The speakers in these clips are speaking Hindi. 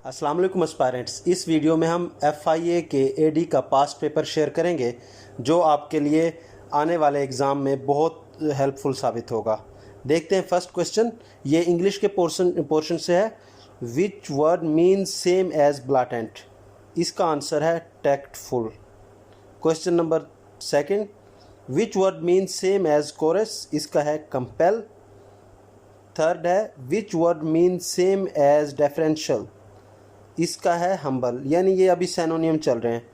अस्सलाम वालेकुम एस्पायरेंट्स। इस वीडियो में हम FIA के AD का पास्ट पेपर शेयर करेंगे जो आपके लिए आने वाले एग्ज़ाम में बहुत हेल्पफुल साबित होगा। देखते हैं फर्स्ट क्वेश्चन। ये इंग्लिश के पोर्शन से है। Which word means same as blatant? इसका आंसर है tactful. Question number second, which word means same as coerce? इसका है कंपेल। थर्ड है, which word means same as deferential? इसका है हम्बल, यानी ये अभी सैनोनियम चल रहे हैं।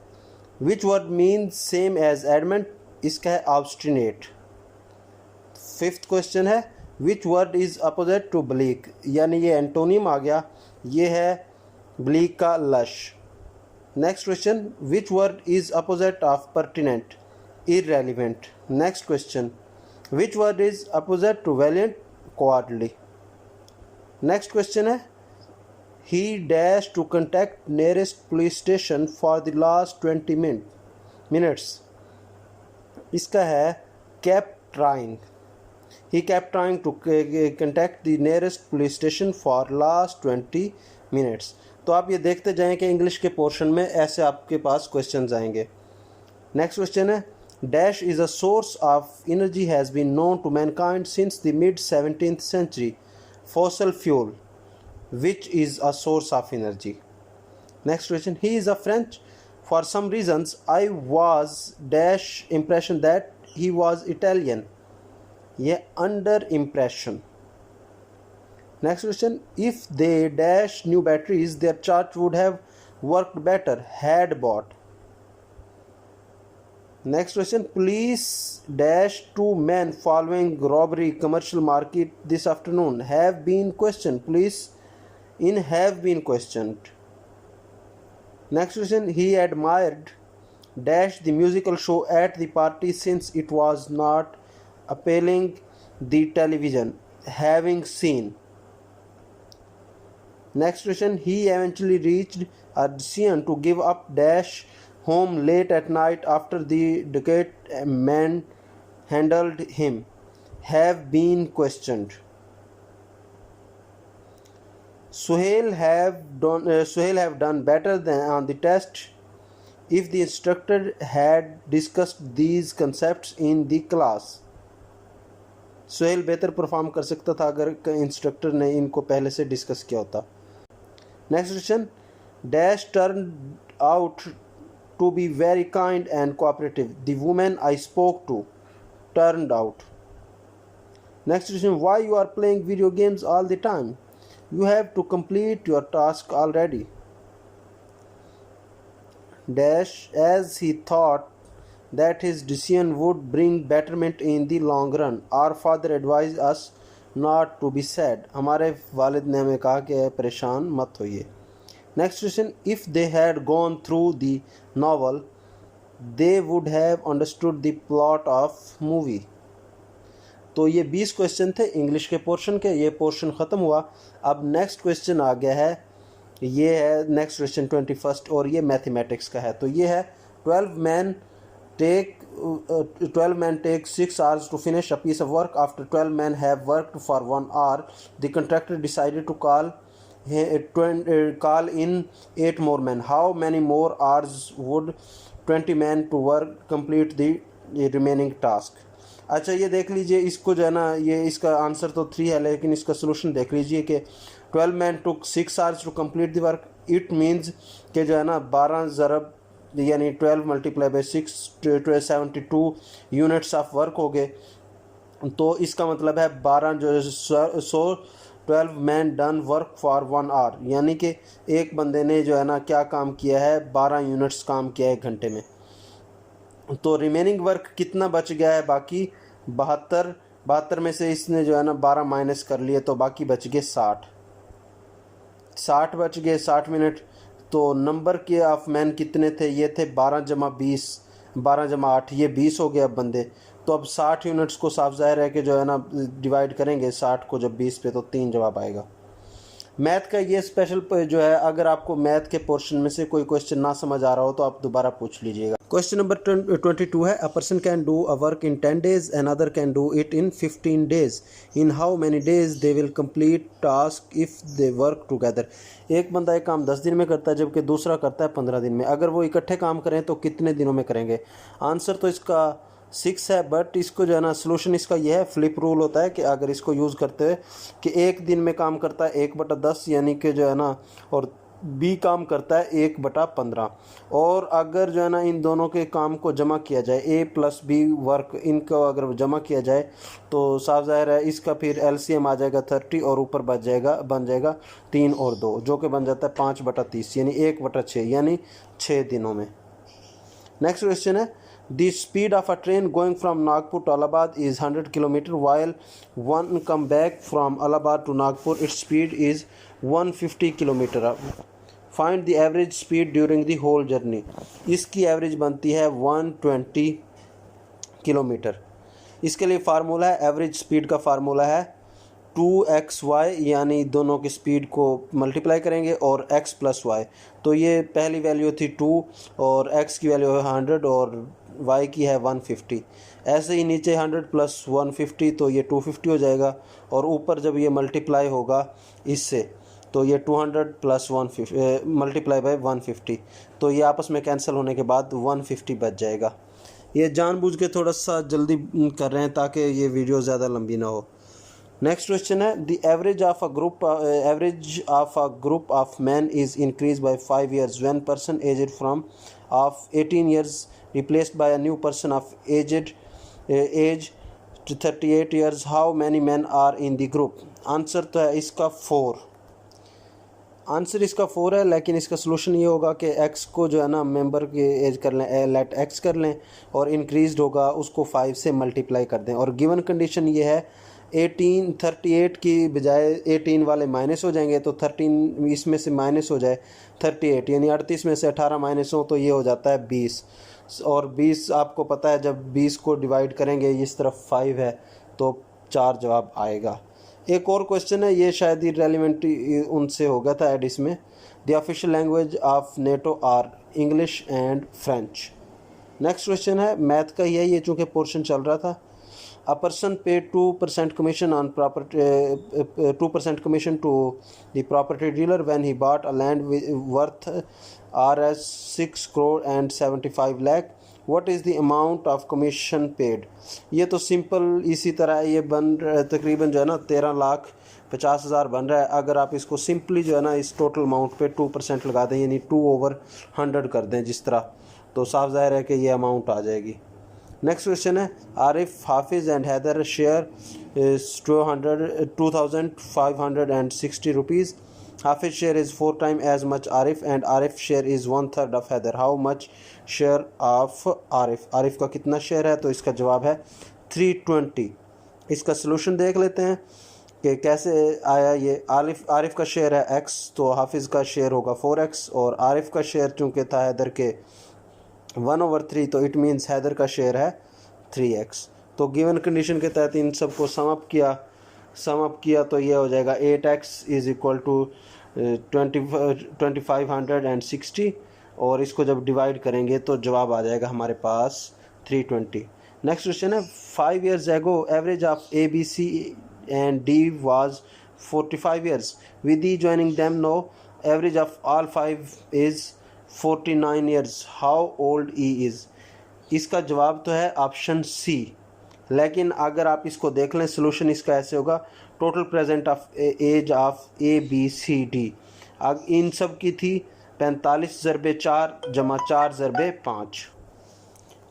Which word means same as adamant? इसका है ऑब्स्टिनेट। फिफ्थ क्वेश्चन है, which word is opposite to bleak? यानी ये एंटोनियम आ गया, ये है ब्लीक का lush. Next question, which word is opposite of pertinent? Irrelevant. Next question, which word is opposite to valiant? Cowardly. Next question है, he dashed to contact nearest police station for the last 20 minutes. इसका है kept trying. He kept trying to contact the nearest police station for last 20 minutes. तो आप ये देखते जाएं कि इंग्लिश के पोर्शन में ऐसे आपके पास क्वेश्चंस आएंगे। नेक्स्ट क्वेश्चन है, dash is a source of energy has been known to mankind since the mid 17th century. Fossil fuel, which is a source of energy. Next question, he is a French. For some reasons I was dash impression that he was Italian. ये under impression. Next question, if they dash new batteries their charge would have worked better had bought. Next question, police dash two men following robbery commercial market this afternoon have been questioned. Police in have been questioned. Next question, he admired dash the musical show at the party since it was not appealing the television having seen. Next question, he eventually reached a decision to give up dash home late at night after the decade man handled him have been questioned. Suhail have done better than on the test if the instructor had discussed these concepts in the class. Suhail बेहतर परफॉर्म कर सकता था अगर इंस्ट्रक्टर ने इनको पहले से डिस्कस किया होता। Next question, dash turn out to be very kind and cooperative. The women I spoke to turned out. Next question, why you are playing video games all the time? You have to complete your task already. Dash, as he thought that his decision would bring betterment in the long run. Our father advised us not to be sad. हमारे वालिद ने हमें कहा कि परेशान मत होइए. Next question, if they had gone through the novel, they would have understood the plot of movie. तो ये 20 क्वेश्चन थे इंग्लिश के पोर्शन के। ये पोर्शन ख़त्म हुआ। अब नेक्स्ट क्वेश्चन आ गया है, ये है नेक्स्ट क्वेश्चन 21 और ये मैथमेटिक्स का है। तो ये है 12 men take 6 hours to finish a piece of work. After 12 men have worked for 1 hour, the contractor decided to call in 8 more men. How many more hours would 20 men to work complete the remaining task? अच्छा, ये देख लीजिए, इसको जो है ना, ये इसका आंसर तो 3 है, लेकिन इसका सोल्यूशन देख लीजिए कि 12 men took 6 hours to complete the work. It means कि जो है ना 12 ज़रब यानी 12 multiply by 6 72 units of work हो गए। तो इसका मतलब है 12 जो 12 man done work for 1 hour, यानी कि एक बंदे ने जो है ना क्या काम किया है, 12 यूनिट्स काम किया है 1 घंटे में। तो रिमेनिंग वर्क कितना बच गया है? बाकी 72 में से इसने जो है ना 12 माइनस कर लिए, तो बाकी बच गए 60 बच गए 60 मिनट। तो नंबर के ऑफ मैन कितने थे? ये थे 12 जमा 20, 12 जमा 8, ये 20 हो गए अब बंदे। तो अब 60 यूनिट्स को साफ ज़ाहिर है कि जो है ना डिवाइड करेंगे 60 को जब 20 पे, तो 3 जवाब आएगा। मैथ का ये स्पेशल जो है, अगर आपको मैथ के पोर्शन में से कोई क्वेश्चन ना समझ आ रहा हो तो आप दोबारा पूछ लीजिएगा। क्वेश्चन नंबर 22 है, a person can do a work in 10 days and other can do it in 15 days। In how many days they will complete task if they work together. एक बंदा एक काम 10 दिन में करता है जबकि दूसरा करता है 15 दिन में। अगर वो इकट्ठे काम करें तो कितने दिनों में करेंगे? आंसर तो इसका 6 है, बट इसको जो है ना सोल्यूशन इसका यह है, फ्लिप रूल होता है कि अगर इसको यूज़ करते हुए कि एक दिन में काम करता है 1/10 यानी कि जो है ना, और बी काम करता है 1/15। और अगर जो है ना इन दोनों के काम को जमा किया जाए, ए प्लस बी वर्क, इनको अगर जमा किया जाए तो साफ ज़ाहिर है इसका फिर एलसीएम आ जाएगा 30 और ऊपर बन जाएगा 3 और 2 जो कि बन जाता है 5/30 यानी 1/6 यानी 6 दिनों में। नेक्स्ट क्वेश्चन है, the speed of a train going from Nagpur to Allahabad is 100 km while one come back from Allahabad to Nagpur its speed is 150 km। Find the average speed during the whole journey। इसकी एवरेज बनती है 120 किलोमीटर। इसके लिए फार्मूला है, एवरेज स्पीड का फार्मूला है 2xy, यानी दोनों की स्पीड को मल्टीप्लाई करेंगे और x प्लस वाई। तो ये पहली वैल्यू थी 2 और x की वैल्यू है 100 और y की है 150। ऐसे ही नीचे 100 प्लस 150 तो ये 250 हो जाएगा, और ऊपर जब ये मल्टीप्लाई होगा इससे तो ये 200 प्लस 150 मल्टीप्लाई बाय 150, तो ये आपस में कैंसिल होने के बाद 150 बच जाएगा। ये जानबूझ के थोड़ा सा जल्दी कर रहे हैं ताकि ये वीडियो ज़्यादा लंबी ना हो। नेक्स्ट क्वेश्चन है, the average of a group of man is increase by 5 years when person aged from of 18 years replaced by a new person of age to 38 years। how many men are in the group? Answer तो है इसका 4। आंसर इसका 4 है, लेकिन इसका सोल्यूशन ये होगा कि x को जो है ना मेंबर की एज कर लें, लेट x कर लें, और इंक्रीज्ड होगा उसको 5 से मल्टीप्लाई कर दें। और गिवन कंडीशन ये है 38 की बजाय 18 वाले माइनस हो जाएंगे, तो 13 इसमें से माइनस हो जाए 38 यानी 38 में से 18 माइनस हो तो ये हो जाता है 20। और 20 आपको पता है जब 20 को डिवाइड करेंगे इस तरफ 5 है तो 4 जवाब आएगा। एक और क्वेश्चन है, ये शायद ही रेलिवेंट उनसे हो गया था ऐड इसमें। The official language of NATO are English and French. Next question है, मैथ का ही है ये, चूँकि पोर्शन चल रहा था। A person paid 2% commission on property 2% commission to the property dealer when he bought a land worth Rs 6 crore and 75 lakh। What is the amount of commission paid? ये तो सिंपल इसी तरह ये बन तकरीबन जो है ना 13,50,000 बन रहा है। अगर आप इसको सिंपली जो है ना इस टोटल अमाउंट पे 2% लगा दें यानी 2/100 कर दें जिस तरह, तो साफ जाहिर है कि ये अमाउंट आ जाएगी। नेक्स्ट क्वेश्चन है, Arif, Hafiz and Haider share is 2,560 rupees. Hafiz share is 4 times as much Arif and Arif share is 1/3 of Haider. How much share of Arif? Arif का कितना शेयर है? तो इसका जवाब है 320। इसका सोल्यूशन देख लेते हैं कि कैसे आया ये। आरिफ का शेयर है x, तो हाफिज़ का शेयर होगा 4x, और आरिफ का शेयर चूँकि था हैदर के 1/3 तो इट मीन्स हैदर का शेयर है 3x। तो गिवन कंडीशन के तहत इन सबको सम अप किया तो ये हो जाएगा 8x इज़ इक्वल टू 2560, और इसको जब डिवाइड करेंगे तो जवाब आ जाएगा हमारे पास 320। नेक्स्ट क्वेश्चन है, 5 years ago average of ABC and D was 45 years with E joining them now average of all 5 is 49 years। how old E is? इसका जवाब तो है ऑप्शन सी, लेकिन अगर आप इसको देख लें सोल्यूशन इसका ऐसे होगा, total present of age of ABCD अब इन सब की थी 45/4 जमा 4/5।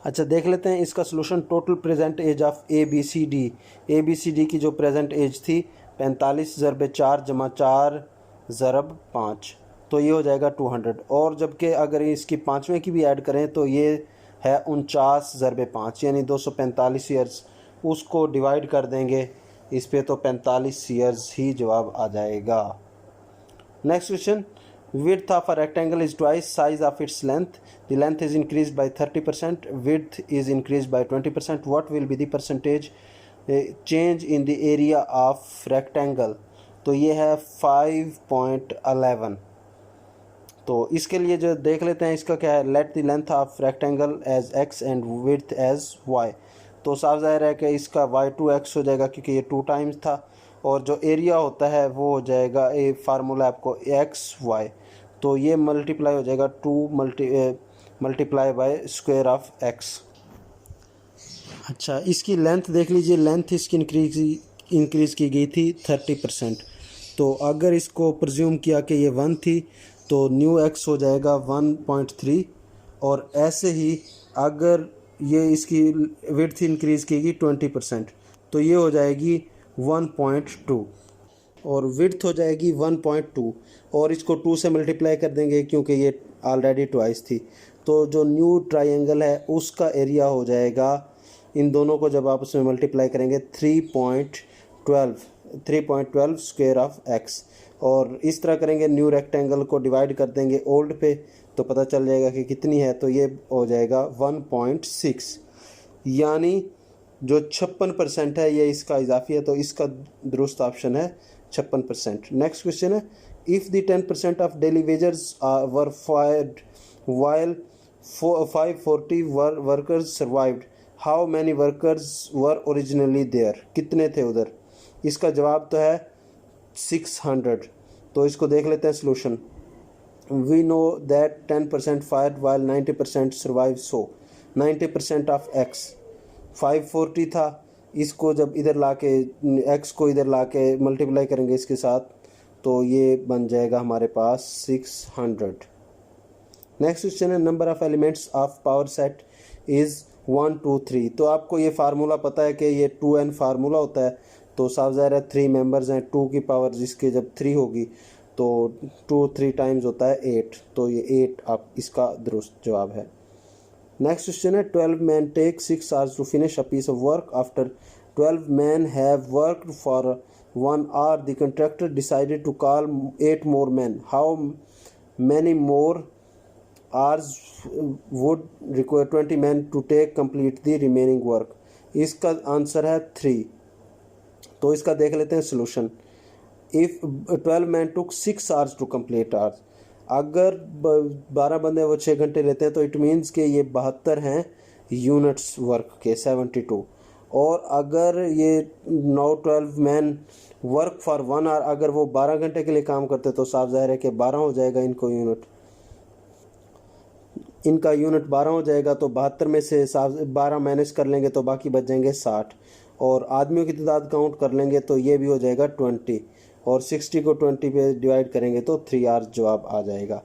अच्छा देख लेते हैं इसका solution. Total present age of ABCD की जो प्रेजेंट एज थी 45/4 जमा 4/5, तो ये हो जाएगा 200। और जबकि अगर इसकी पाँचवें की भी ऐड करें तो ये है 49/5 यानी 245 ईयर्स। उसको डिवाइड कर देंगे इस पे तो 45 ईयर्स ही जवाब आ जाएगा। Next question, width of a rectangle is twice size of its length। the length is increased by 30%, width is increased by 20%। what will be the percentage change in the area of rectangle? तो ये है 5.11। तो इसके लिए जो देख लेते हैं इसका क्या है, let the length of rectangle as x and width as y। तो साफ ज़ाहिर है कि इसका y 2x हो जाएगा क्योंकि ये 2 टाइम्स था, और जो एरिया होता है वो हो जाएगा, ये फार्मूला आपको x y, तो ये मल्टीप्लाई हो जाएगा 2 multiply by square of x। अच्छा, इसकी लेंथ देख लीजिए, लेंथ इसकी इंक्रीज़ की गई थी 30%। तो अगर इसको प्रज्यूम किया कि ये 1 थी तो न्यू x हो जाएगा 1.3, और ऐसे ही अगर ये इसकी विड्थ इंक्रीज़ की गई 20% तो ये हो जाएगी 1.2, और विड्थ हो जाएगी 1.2, और इसको 2 से मल्टीप्लाई कर देंगे क्योंकि ये ऑलरेडी ट्वाइस थी। तो जो न्यू ट्रायंगल है उसका एरिया हो जाएगा, इन दोनों को जब आप उसमें मल्टीप्लाई करेंगे 3.12 स्क्वायर ऑफ x, और इस तरह करेंगे, न्यू रेक्टेंगल को डिवाइड कर देंगे ओल्ड पे तो पता चल जाएगा कि कितनी है, तो ये हो जाएगा 1.6, यानी जो 56% है ये इसका इजाफी है, तो इसका दुरुस्त ऑप्शन है 56%। नेक्स्ट क्वेश्चन है, if the 10% of daily wagers were fired while 540 workers survived, how many workers were originally there, कितने थे उधर। इसका जवाब तो है 600। तो इसको देख लेते हैं solution. We know that 10% fired while 90% survive, so 90% of x 540 था, इसको जब इधर ला के x को इधर ला के मल्टीप्लाई करेंगे इसके साथ तो ये बन जाएगा हमारे पास 600। नेक्स्ट क्वेश्चन है, number of elements of power set is 1 2 3। तो आपको ये फार्मूला पता है कि ये 2n फार्मूला होता है, तो साफ ज़ाहिर है 3 मेंबर्स हैं, 2 की पावर जिसके जब 3 होगी तो 2 3 टाइम्स होता है 8, तो ये 8 आप इसका दुरुस्त जवाब है। नेक्स्ट क्वेश्चन है, 12 men take 6 hours to finish a piece of work. After 12 men have worked for 1 hour, the contractor decided to call 8 more men. How many more hours would require 20 men to take complete the remaining work? इसका आंसर है 3। तो इसका देख लेते हैं solution. If 12 men took 6 hours to complete hours, अगर 12 बंदे वो 6 घंटे लेते हैं तो इट मीन्स कि ये 72 हैं यूनिट्स वर्क के 72। और अगर ये 12 मैन वर्क फॉर 1 आवर, अगर वो 12 घंटे के लिए काम करते तो साफ ज़ाहिर है कि 12 हो जाएगा, इनका यूनिट 12 हो जाएगा, तो 72 में से 12 मैनेज कर लेंगे तो बाकी बच जाएंगे 60, और आदमियों की तादाद काउंट कर लेंगे तो ये भी हो जाएगा 20, और 60 को 20 पे डिवाइड करेंगे तो 3 आवर्स जवाब आ जाएगा।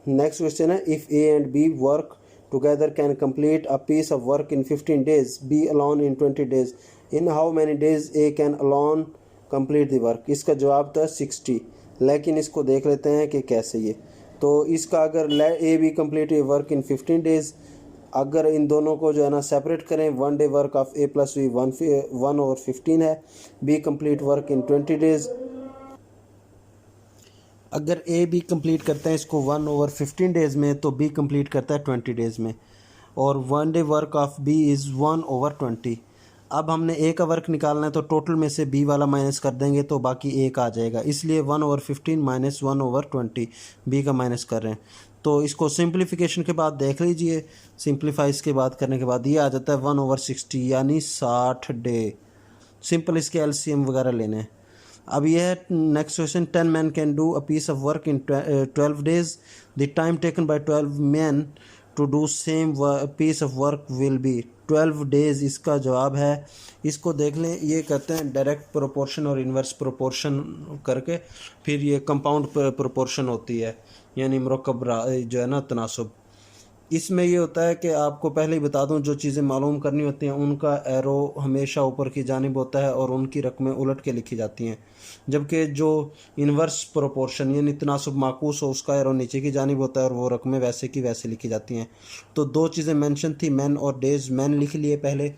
नेक्स्ट क्वेश्चन है, if A and B work together can complete a piece of work in 15 days, B alone in 20 days, in how many days A can alone complete the work. इसका जवाब तो है 60, लेकिन इसको देख लेते हैं कि कैसे ये। तो इसका अगर A B complete work in 15 days, अगर इन दोनों को जो है ना सेपरेट करें, 1 day work of A plus B 1/15 है, B complete work in 20 days। अगर ए बी कंप्लीट करते हैं इसको 1/15 days में तो बी कंप्लीट करता है 20 days में, और 1 day work of B is 1/20। अब हमने ए का वर्क निकालना है तो टोटल में से बी वाला माइनस कर देंगे तो बाकी ए का आ जाएगा, इसलिए 1/15 माइनस 1/20 बी का माइनस कर रहे हैं। तो इसको सिंप्लीफिकेशन के बाद देख लीजिए, सिंप्लीफाई इसके बाद करने के बाद ये आ जाता है 1/60 यानी 60 डे। सिंपल इसके एलसीएम वगैरह लेने हैं। अब ये है next question, 10 men can do a piece of work in 12 days, the time taken by 12 men to do same piece of work will be 12 days। इसका जवाब है, इसको देख लें, ये कहते हैं डायरेक्ट प्रोपोर्शन और इन्वर्स प्रोपोर्शन करके फिर ये कंपाउंड प्रोपोर्शन होती है, यानी मुरक्कब जो है ना तनासुब। इसमें ये होता है कि आपको पहले ही बता दूं, जो चीज़ें मालूम करनी होती हैं उनका एरो हमेशा ऊपर की जानिब होता है और उनकी रकमें उलट के लिखी जाती हैं, जबकि जो इन्वर्स प्रोपोर्शन यानी तनासुब माकूस हो उसका एरो नीचे की जानिब होता है और वो रकमें वैसे की वैसे लिखी जाती हैं। तो 2 चीज़ें मेंशन थी, मैन और डेज। मैन लिख लिए पहले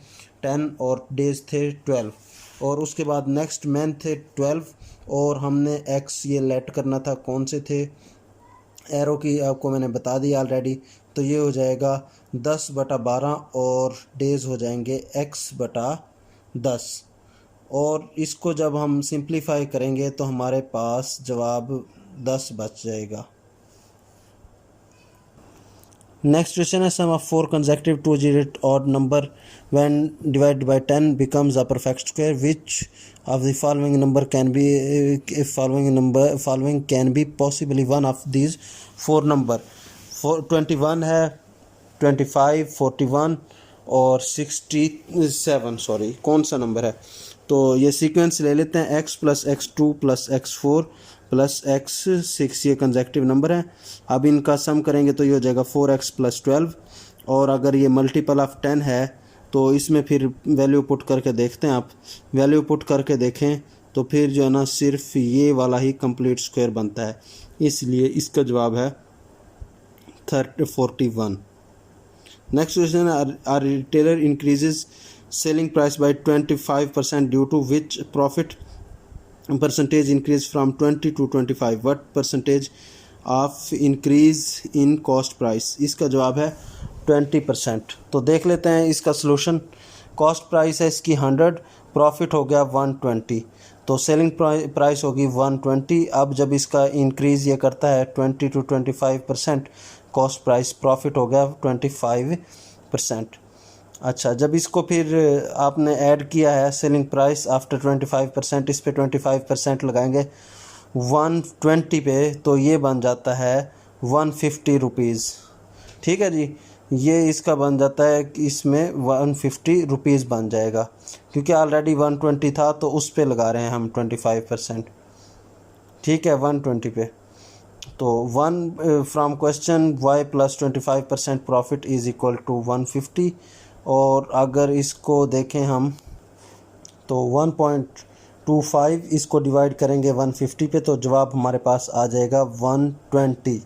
10 और डेज थे 12, और उसके बाद नेक्स्ट मैन थे 12, और हमने एक्स ये लेट करना था, कौन से थे, एरो की आपको मैंने बता दी ऑलरेडी। तो ये हो जाएगा 10/12 और डेज़ हो जाएंगे x/10, और इसको जब हम सिंप्लीफाई करेंगे तो हमारे पास जवाब 10 बच जाएगा। नेक्स्ट क्वेश्चन है सम of 4 consecutive 2-digit odd number when divided by 10 becomes a perfect square. Which of the following number can be following can be possibly one of these 4 number? 21 है, 25, 41 और 67, सॉरी कौन सा नंबर है? तो ये सीक्वेंस ले लेते हैं, x + x2 + x4 + x6, ये कंसेक्टिव नंबर है। अब इनका सम करेंगे तो ये हो जाएगा 4x + 12, और अगर ये मल्टीपल ऑफ 10 है तो इसमें फिर वैल्यू पुट करके देखते हैं। आप वैल्यू पुट करके देखें तो फिर जो है ना सिर्फ ये वाला ही कंप्लीट स्क्वायर बनता है, इसलिए इसका जवाब है 41। Next question, a retailer increases selling price by 25% due to which profit percentage increase from 20 to 25. What percentage of increase in cost price? इसका जवाब है 20%। तो देख लेते हैं इसका सोल्यूशन। कॉस्ट प्राइस है इसकी 100, प्रॉफिट हो गया 120, तो सेलिंग प्राइस होगी 120। अब जब इसका इंक्रीज़ ये करता है 20 to 25%, कॉस्ट प्राइस प्रॉफिट हो गया 25%। अच्छा, जब इसको फिर आपने ऐड किया है सेलिंग प्राइस आफ्टर 25%, इस पे 25% लगाएंगे 120 पे, तो ये बन जाता है 150 रुपीज़। ठीक है जी, ये इसका बन जाता है कि इसमें 150 रुपीज़ बन जाएगा, क्योंकि ऑलरेडी 120 था तो उस पे लगा रहे हैं हम 25%। ठीक है, 120 पे। तो 1 from question y + 25% profit is equal to 150, और अगर इसको देखें हम तो 1.25 इसको डिवाइड करेंगे 150 पे, तो जवाब हमारे पास आ जाएगा 120।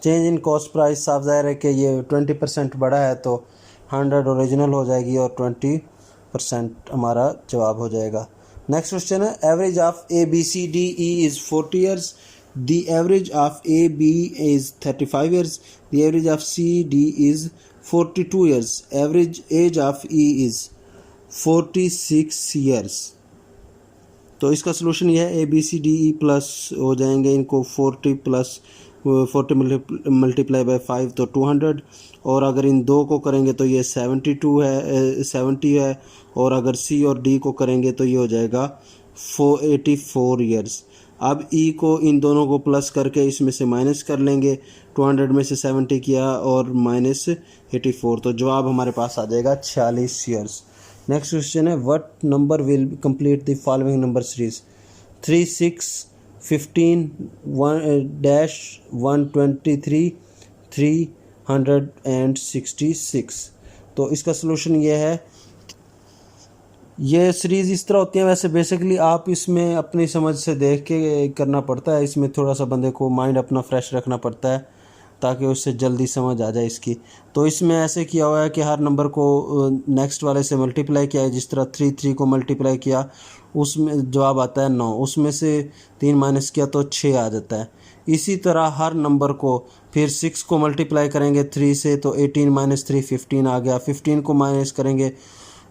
चेंज इन कॉस्ट प्राइस, साफ ज़ाहिर है कि ये 20% बड़ा है तो 100 ओरिजिनल हो जाएगी और 20% हमारा जवाब हो जाएगा। नेक्स्ट क्वेश्चन है, average of ABCDE is 40 years, the average of AB is 35 years, the average of CD is 42 years, average age of E is 46 years। तो इसका सोल्यूशन ये है ABCDE प्लस हो जाएंगे इनको 40 + 40 मल्टीप्लाई बाय 5 तो 200, और अगर इन दो को करेंगे तो ये 70 है, और अगर C और D को करेंगे तो ये हो जाएगा 84 ईयर्स। अब E को इन दोनों को प्लस करके इसमें से माइनस कर लेंगे, 200 में से 70 किया और -84, तो जवाब हमारे पास आ जाएगा 46 ईयर्स। नेक्स्ट क्वेश्चन है, what number will complete the following number series? 3, 6, 15, 123, 366। तो इसका सोल्यूशन ये है, ये सीरीज़ इस तरह होती है। वैसे बेसिकली आप इसमें अपनी समझ से देख के करना पड़ता है, इसमें थोड़ा सा बंदे को माइंड अपना फ्रेश रखना पड़ता है ताकि उससे जल्दी समझ आ जाए इसकी। तो इसमें ऐसे किया हुआ है कि हर नंबर को नेक्स्ट वाले से मल्टीप्लाई किया है। जिस तरह 3 को मल्टीप्लाई किया उसमें जवाब आता है 9, उसमें से 3 माइनस किया तो 6 आ जाता है। इसी तरह हर नंबर को फिर 6 को मल्टीप्लाई करेंगे 3 से तो 18 - 3 15 आ गया। 15 को माइनस करेंगे,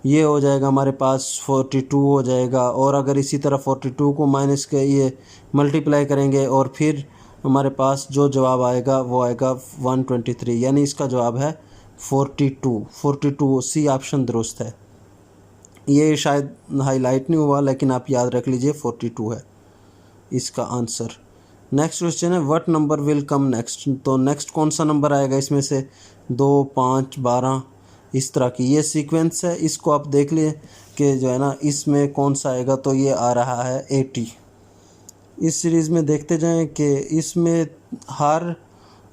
ये हो जाएगा हमारे पास 42 हो जाएगा, और अगर इसी तरह 42 को माइनस के ये मल्टीप्लाई करेंगे और फिर हमारे पास जो जवाब आएगा वो आएगा 123, यानी इसका जवाब है 42। सी ऑप्शन दुरुस्त है। ये शायद हाईलाइट नहीं हुआ लेकिन आप याद रख लीजिए 42 है इसका आंसर। नेक्स्ट क्वेश्चन है, what number will come next? तो नेक्स्ट कौन सा नंबर आएगा इसमें से? 2, 5, 12 इस तरह की ये सीक्वेंस है। इसको आप देख लिए कि जो है ना इसमें कौन सा आएगा, तो ये आ रहा है 80। इस सीरीज़ में देखते जाएं कि इसमें हर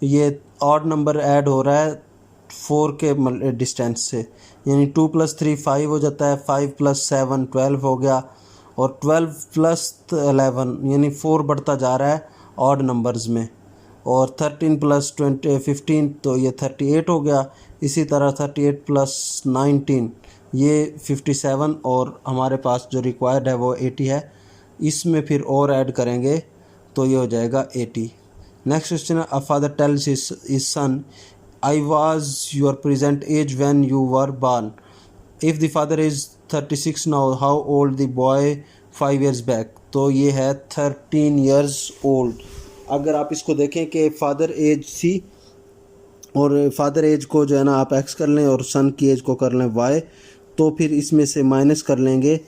ये ऑड नंबर ऐड हो रहा है 4 के डिस्टेंस से, यानी 2 + 3 5 हो जाता है, 5 + 7 12 हो गया, और 12 + 11 यानी 4 बढ़ता जा रहा है ऑड नंबर्स में, और 13 + 15 तो ये 38 हो गया। इसी तरह 38 + 19 ये 57, और हमारे पास जो रिक्वायर्ड है वो 80 है। इसमें फिर और ऐड करेंगे तो ये हो जाएगा 80। नेक्स्ट क्वेश्चन है, a father tells his son, I was your present age when you were born. If the father is 36 now, how old the boy 5 years back, तो ये है 13 years ओल्ड। अगर आप इसको देखें कि फादर एज थी और फादर एज को जो है ना आप एक्स कर लें और सन की एज को कर लें वाई, तो फिर इसमें से माइनस कर लेंगे,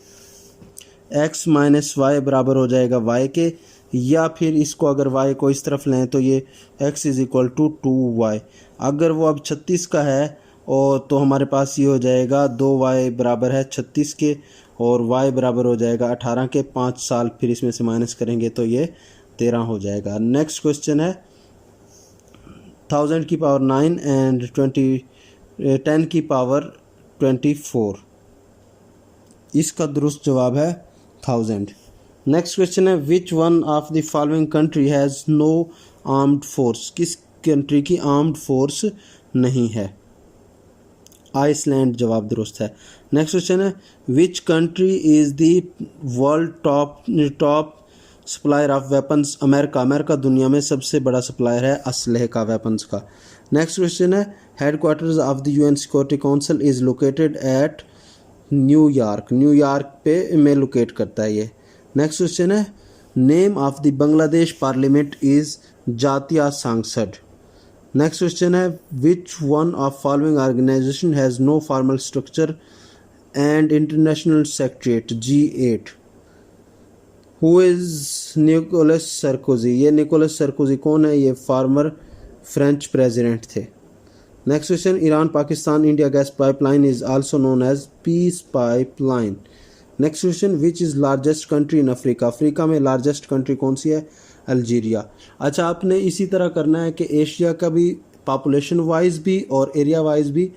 एक्स माइनस वाई बराबर हो जाएगा वाई के, या फिर इसको अगर वाई को इस तरफ लें तो ये x is equal to 2y। अगर वो अब 36 का है और तो हमारे पास ये हो जाएगा 2y बराबर है 36 के, और y बराबर हो जाएगा 18 के। 5 साल फिर इसमें से माइनस करेंगे तो ये 13 हो जाएगा। नेक्स्ट क्वेश्चन है 1000 की पावर 9 एंड 10 की पावर 24, इसका दुरुस्त जवाब है 1000। नेक्स्ट क्वेश्चन है which one of the following country has no armed force, किस कंट्री की आर्म्ड फोर्स नहीं है? आइसलैंड जवाब दुरुस्त है। नेक्स्ट क्वेश्चन है which country is the world top supplier of weapons? America दुनिया में सबसे बड़ा सप्लायर है असलहे का, वेपन्स का। नेक्स्ट क्वेश्चन है headquarters of the UN security council is located at New York पे में लोकेट करता है ये। नेक्स्ट क्वेश्चन है name of the Bangladesh parliament is Jatiya Sangsad. Next question है which one of following organization has no formal structure and international secretariat G8। Who is Nicolas Sarkozy? ये निकोलस सरकोजी कौन है? ये फार्मर फ्रेंच प्रेसिडेंट थे। Next question Iran Pakistan India gas pipeline is also known as peace pipeline. Next question which is largest country in Africa? Africa में लार्जेस्ट कंट्री कौन सी है? अल्जीरिया। अच्छा, आपने इसी तरह करना है कि एशिया का भी पॉपुलेशन वाइज भी और एरिया वाइज भी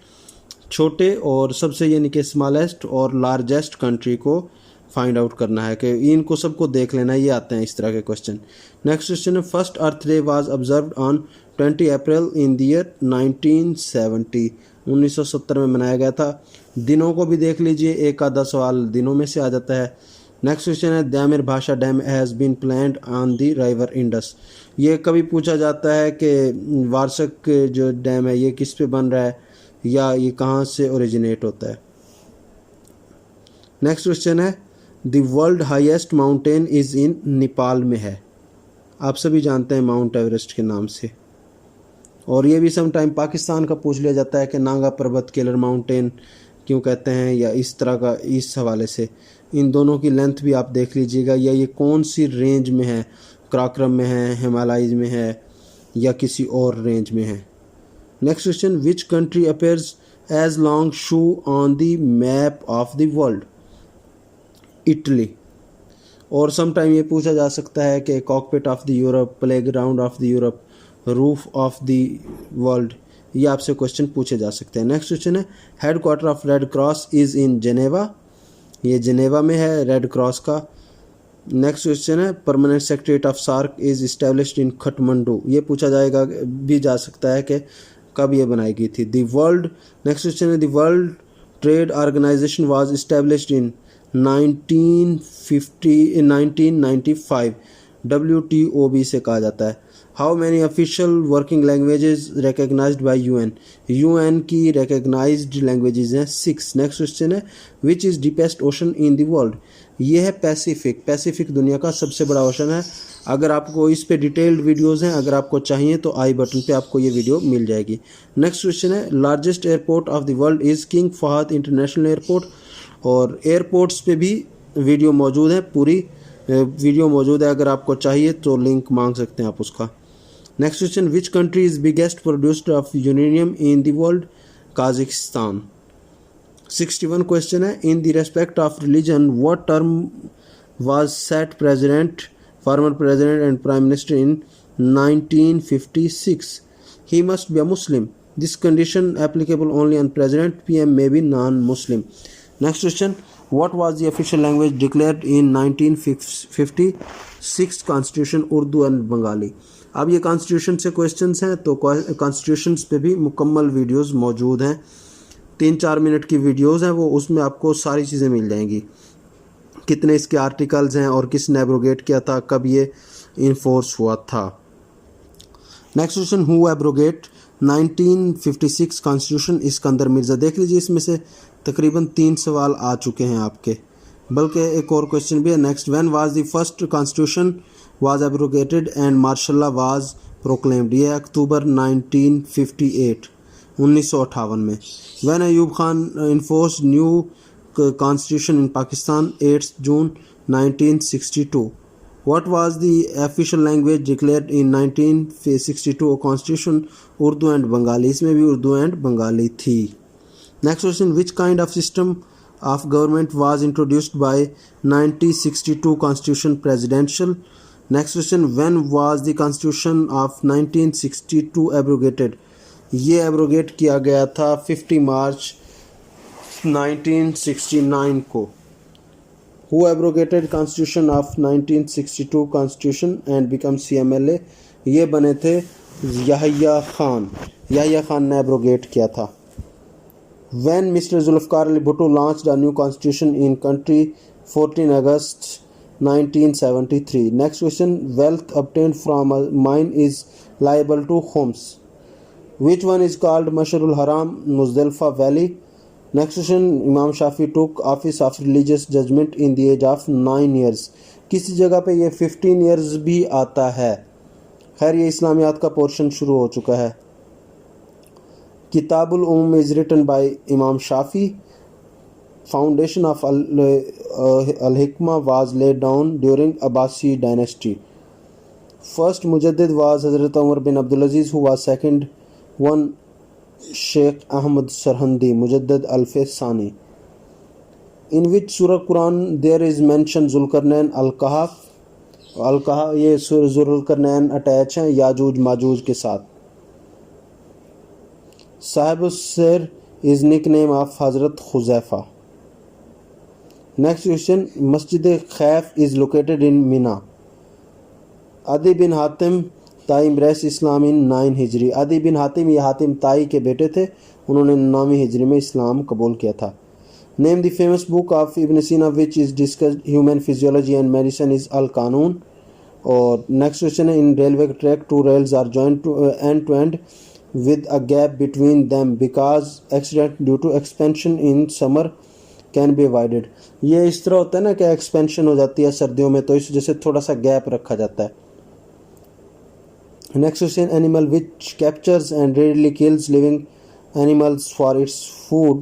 छोटे और सबसे यानी कि स्मॉलेस्ट और लार्जेस्ट कंट्री को फाइंड आउट करना है कि इनको सबको देख लेना है, ये आते हैं इस तरह के क्वेश्चन। नेक्स्ट क्वेश्चन है first earth day was observed on 20 April in the year 1970, 1970 में मनाया गया था। दिनों को भी देख लीजिए, एक आधा सवाल दिनों में से आ जाता है। नेक्स्ट क्वेश्चन है Diamer Bhasha dam has been planned on the river Indus. ये कभी पूछा जाता है कि वार्षिक जो डैम है ये किस पे बन रहा है या ये कहाँ से ओरिजिनेट होता है। नेक्स्ट क्वेश्चन है the world highest mountain is in Nepal में है। आप सभी जानते हैं माउंट एवरेस्ट के नाम से। और ये भी सम टाइम पाकिस्तान का पूछ लिया जाता है कि नागा पर्वत केलर माउंटेन क्यों कहते हैं, या इस तरह का, इस हवाले से इन दोनों की लेंथ भी आप देख लीजिएगा, या ये कौन सी रेंज में है, कराक्रम में है, हिमालयज में है, या किसी और रेंज में है। Next question which country appears as long shoe on the map of the world? Italy. और सम टाइम ये पूछा जा सकता है कि cockpit of the Europe, playground of the Europe, roof of the world, ये आपसे क्वेश्चन पूछे जा सकते हैं। नेक्स्ट क्वेश्चन है headquarter of red cross is in Geneva. ये जेनेवा में है रेड क्रॉस का। नेक्स्ट क्वेश्चन है permanent secretariat of SAARC is established in Kathmandu. ये पूछा जाएगा भी जा सकता है कि कब ये बनाई गई थी। The world. नेक्स्ट क्वेश्चन है the world trade organization was established in 1995। WTO भी से कहा जाता है। How many official working languages recognized by UN? UN की रिकग्नाइज्ड लैंग्वेजेस हैं 6। नेक्स्ट क्वेश्चन है which is deepest ocean in the world? ये है पैसिफिक। पैसिफिक दुनिया का सबसे बड़ा ओशन है। अगर आपको इस पे डिटेल्ड वीडियोस हैं, अगर आपको चाहिए तो आई बटन पे आपको ये वीडियो मिल जाएगी। नेक्स्ट क्वेश्चन है largest airport of the world is King Fahd international airport. और एयरपोर्ट्स पे भी वीडियो मौजूद है, पूरी वीडियो मौजूद है, अगर आपको चाहिए तो लिंक मांग सकते हैं आप उसका। Next question which country is biggest producer of uranium in the world? Kazakhstan. 61 question है in the respect of religion what term was set president, former president and prime minister in 1956? He must be a Muslim. This condition applicable only on president, PM may be non-Muslim. Next question, what was the official language declared in 1956 constitution? Urdu and Bengali. अब ये कॉन्स्टिट्यूशन से क्वेश्चंस हैं, तो कॉन्स्टिट्यूशंस पे भी मुकम्मल वीडियोस मौजूद हैं। 3-4 मिनट की वीडियोस हैं वो, उसमें आपको सारी चीज़ें मिल जाएंगी, कितने इसके आर्टिकल्स हैं और किसने एब्रोगेट किया था, कब ये इन्फोर्स हुआ था। Next question who abrogate 1956 constitution, Iskander Mirza. देख लीजिए इसमें से तकरीबन 3 सवाल आ चुके हैं आपके, बल्कि एक और क्वेश्चन भी है। Next, when was the first constitution was abrogated and martial law was proclaimed. ये अक्टूबर 1958 में। When Ayub Khan enforced new constitution in Pakistan 8 June 1962। What was the official language declared in 1962 Constitution? Urdu and Bengali. इसमें भी उर्दू एंड बंगाली थी। Next question, which kind of system of government was introduced by 1962 Constitution presidential? Next question, when was the Constitution of 1962 abrogated? ये एब्रोगेट किया गया था 50 मार्च 1969 को। Who abrogated Constitution of 1962 Constitution and become CMLA? ये बने थे याहिया खान। याहिया खान ने एब्रोगेट किया था। When Mr. Zulfikar Ali Bhutto launched a new constitution in country 14 August 1973. Next question, wealth obtained from a mine is liable to homes. Which one is called Masharul Haram, Muzdalfa Valley? Next question, Imam Shafi took office of religious judgment in the age of 9 years. किसी जगह पे ये 15 years भी आता है। खैर ये इस्लामियात का पोर्शन शुरू हो चुका है। किताबुल उम्म is written by Imam Shafi. Foundation of Al-Hikmah was laid down during Abbasi dynasty. First Mujaddid was Hazrat Umar bin Abdul Aziz, who was second one Sheikh Ahmad Sarhandi, Mujaddid Al-Sani. In which Surah Quran there is mentioned Zulkarnain Al-Kahf? Al-Kahf ये Zulkarnain अटैच हैं याजूज माजूज के साथ। साहिब उस-सिर is nickname of Hazrat Khuzaifa. Next question, Masjid Khaif is located in Mina. Adi bin Hatim ताई इम्ब्रेस इस्लाम इन 9 हिजरी। आदि बिन हातिम, ये हातिम ताई के बेटे थे, उन्होंने 9वीं हिजरी में इस्लाम कबूल किया था। Name the famous book of Ibn Sina which is discussed human physiology and medicine is al Qanun. और नेक्स्ट क्वेश्चन है, in railway track 2 rails are joint end to end with a gap between them because accident due to expansion in summer can be avoided. ये इस तरह होता है ना कि एक्सपेंशन हो जाती है सर्दियों में, तो इस वजह से थोड़ा सा गैप रखा जाता है। Next question, animal which captures and readily kills living animals for its food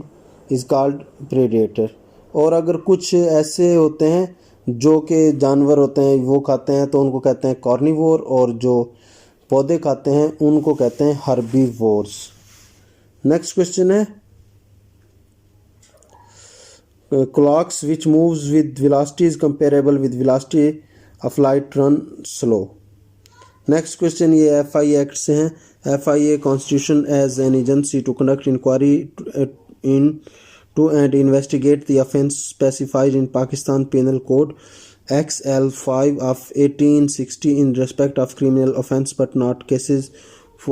is called predator. और अगर कुछ ऐसे होते हैं जो कि जानवर होते हैं वो खाते हैं तो उनको कहते हैं कार्निवोर, और जो पौधे खाते हैं उनको कहते हैं हर्बीवोर्स। नेक्स्ट क्वेश्चन है, clocks which moves with velocity is comparable with velocity of light run slow. Next question ये FIA एक्ट से हैं। FIA constitution as an agency to conduct inquiry into and investigate the offence specified in Pakistan penal code XL5 of 1860 in respect of criminal offence but not cases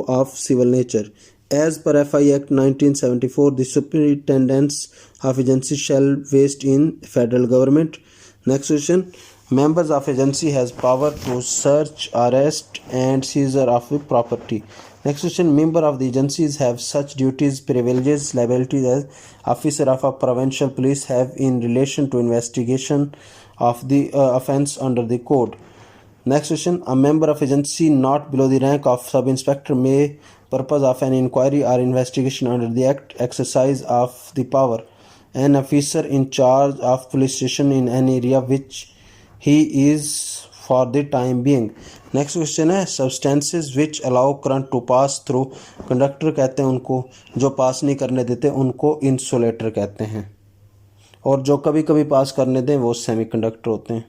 of civil nature. As per FI Act 1974, the superintendents of agency shall vest in federal government. Next question. Members of agency has power to search, arrest and seizure of the property. Next question. Member of the agencies have such duties, privileges, liabilities as officer of a provincial police have in relation to investigation of the offence under the code. Next question. A member of agency not below the rank of sub-inspector may, purpose of an inquiry or investigation under the act, exercise of the power. An officer in charge of police station in an area which he is for the time being. Next question है substances which allow current to pass through. Conductor कहते हैं उनको, जो पास नहीं करने देते उनको इंसुलेटर कहते हैं, और जो कभी कभी पास करने दें वो सेमीकंडक्टर होते हैं.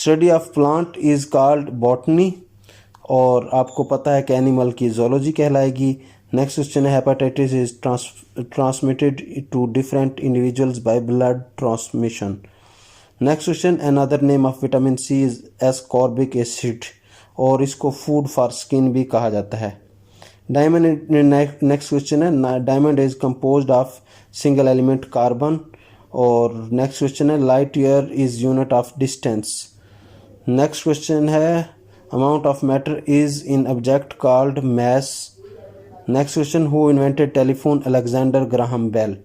Study of plant is called botany, और आपको पता है कि एनिमल की जोलॉजी कहलाएगी. नेक्स्ट क्वेश्चन है hepatitis is transmitted to different individuals by blood transmission. Next question, another name of vitamin C is ascorbic acid, और इसको फूड फॉर स्किन भी कहा जाता है. डायमंड, नेक्स्ट क्वेश्चन है diamond is composed of single element carbon. और नेक्स्ट क्वेश्चन है light year is unit of distance. Next question है amount of matter is in object called mass. Next question, who invented telephone? Alexander Graham Bell.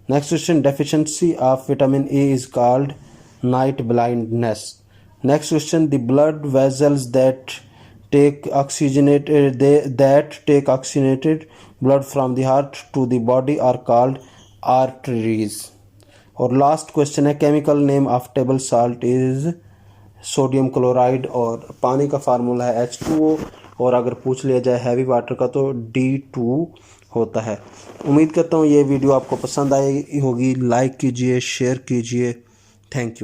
Next question, deficiency of vitamin A is called night blindness. Next question, the blood vessels that take oxygenated blood from the heart to the body are called arteries। और लास्ट क्वेश्चन है, chemical name of table salt is sodium chloride, और पानी का फार्मूला है H2O, और अगर पूछ लिया जाए हैवी वाटर का तो D2 होता है। उम्मीद करता हूँ ये वीडियो आपको पसंद आई होगी। लाइक कीजिए, शेयर कीजिए। Thank you.